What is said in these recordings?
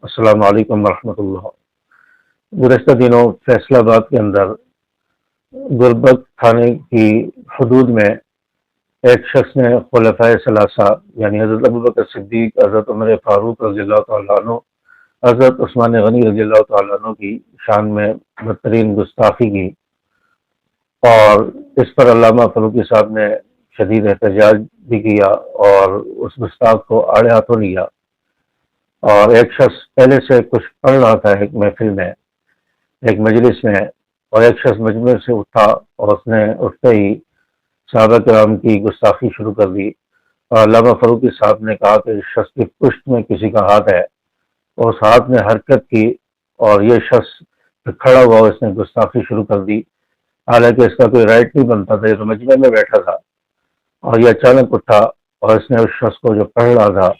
अस्सलाम वालेकुम वरहमतुल्लाह। गुज़श्ता दिनों फैसलाबाद के अंदर गुलबर्ग थाने की हदूद में एक शख्स ने खुलफाए सलासा यानी हज़रत अबू बकर सिद्दीक, हज़रत उमर फारूक रज़ियल्लाहु तआला अन्हु, हज़रत उस्मान गनी रज़ियल्लाहु तआला अन्हु की शान में बदतरीन गुस्ताखी की और इस पर अल्लामा फ़ारूकी साहब ने शदीद एहतजाज भी किया और उस गुस्ताख को आड़े हाथों लिया। और एक शख्स पहले से कुछ पढ़ रहा था एक महफिल में, एक मजलिस में, और एक शख्स मजमे से उठा और उसने उठते ही सहाबा किराम की गुस्ताखी शुरू कर दी। और अल्लामा फ़ारूकी साहब ने कहा कि इस शख्स की पुश्त में किसी का हाथ है, और उस हाथ ने हरकत की और ये शख्स खड़ा हुआ, उसने गुस्ताखी शुरू कर दी। हालांकि इसका कोई राइट नहीं बनता था, ये तो मजमे में बैठा था, और ये अचानक उठा और इसने उस शख्स को जो पढ़ रहा था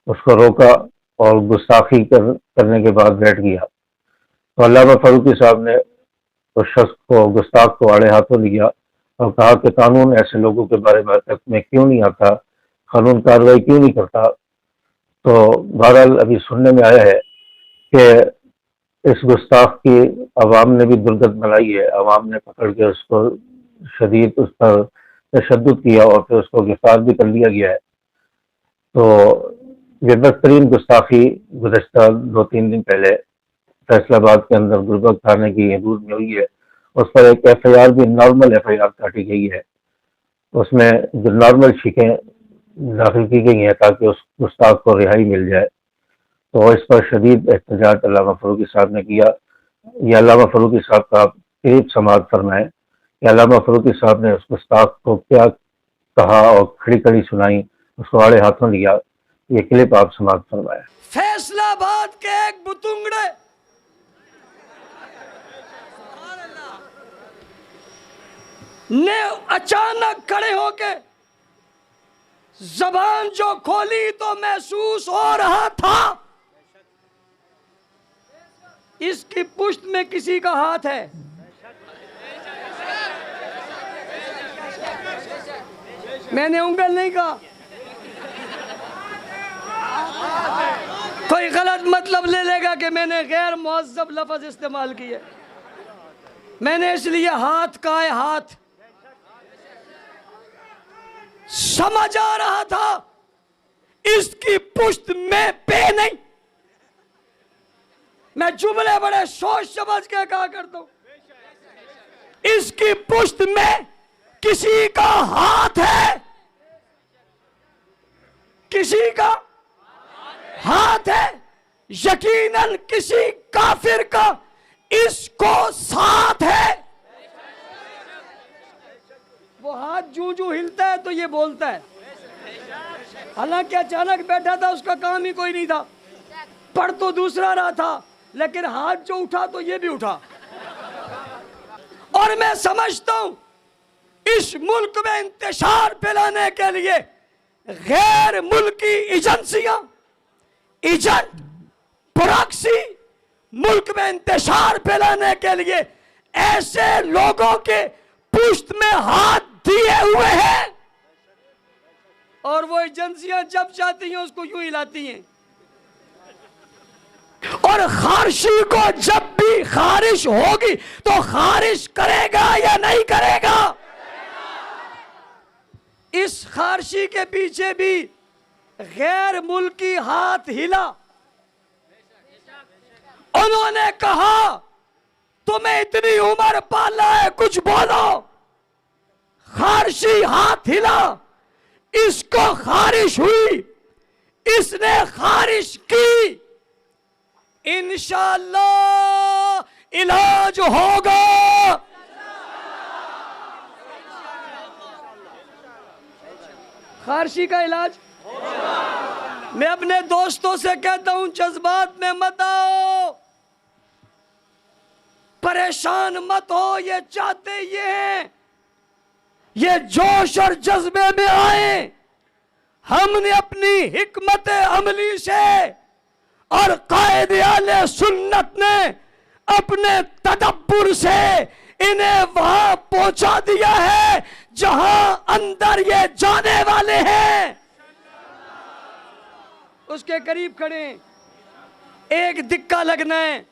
उसको रोका और गुस्ताखी करने के बाद बैठ गया। तो अल्लामा फ़ारूकी साहब ने उस शख्स को, गुस्ताख को, आड़े हाथों लिया और कहा कि कानून ऐसे लोगों के बारे में क्यों नहीं आता, कानून कार्रवाई क्यों नहीं करता। तो बहरहाल अभी सुनने में आया है कि इस गुस्ताख की अवाम ने भी दुर्गत बनाई है। अवाम ने पकड़ के उसको शदीद उस पर तशद्दुद किया और फिर उसको गिरफ्तार भी कर लिया गया है। तो ये बदतरीन गुस्ताखी गुज़श्ता 2-3 दिन पहले फैसलाबाद के अंदर गुलबर्ग थाने की हदूद में हुई है। उस पर एक FIR भी, नॉर्मल FIR काटी गई है। उसमें जो नॉर्मल शिकें दाखिल की गई हैं ताकि उस गुस्ताख को रिहाई मिल जाए। तो इस पर शदीद एहतजाज अल्लामा फ़ारूकी साहब ने किया। ये अल्लामा फ़ारूकी साहब का आप करीब समाअत फरमाएं कि अल्लामा फ़ारूकी साहब ने उस गुस्ताख को क्या कहा और खड़ी खड़ी सुनाई, उसको आड़े हाथों लिया। ये क्लिप आप समाअत फरमाएं। फैसलाबाद के एक बुतुंगड़े ने अचानक खड़े होके जबान जो खोली तो महसूस हो रहा था इसकी पुश्त में किसी का हाथ है। मैंने उंगल नहीं कहा, कोई गलत मतलब ले लेगा कि मैंने गैर मुअज़्ज़ब लफ्ज़ इस्तेमाल किए। मैंने इसलिए हाथ का है, हाथ समझ आ रहा था इसकी पुश्त में पे नहीं। मैं जुमले बड़े सोच समझ के कहा करता हूं। इसकी पुश्त में किसी का हाथ है, किसी का हाथ है, यकीनन किसी काफिर का इसको साथ है। वो हाथ जू जू हिलता है तो ये बोलता है। हालांकि अचानक बैठा था, उसका काम ही कोई नहीं था, पढ़ तो दूसरा रहा था, लेकिन हाथ जो उठा तो ये भी उठा। और मैं समझता हूं इस मुल्क में इंतशार फैलाने के लिए गैर मुल्की एजेंसियां, एजेंट, प्रॉक्सी मुल्क में इंतशार फैलाने के लिए ऐसे लोगों के पुश्त में हाथ दिए हुए हैं, और वो एजेंसियां जब चाहती हैं उसको यूं हिलाती हैं। और खारिशी को जब भी खारिश होगी तो खारिश करेगा या नहीं करेगा। इस खारिशी के पीछे भी गैर मुल्की हाथ हिला। उन्होंने कहा तुम्हें इतनी उम्र पाला है, कुछ बोलो। खारिशी हाथ हिला, इसको खारिश हुई, इसने खारिश की। इंशाअल्लाह इलाज होगा। खारिशी का इलाज मैं अपने दोस्तों से कहता हूं, जज्बात में मत आओ, परेशान मत हो। ये चाहते ये हैं, ये जोश और जज्बे में आए। हमने अपनी हिकमत अमली से और कायदे आले सुन्नत ने अपने तदब्बुर से इन्हें वहां पहुंचा दिया है जहां अंदर ये जाने वाले हैं। उसके करीब खड़े, एक दिक्का लगना है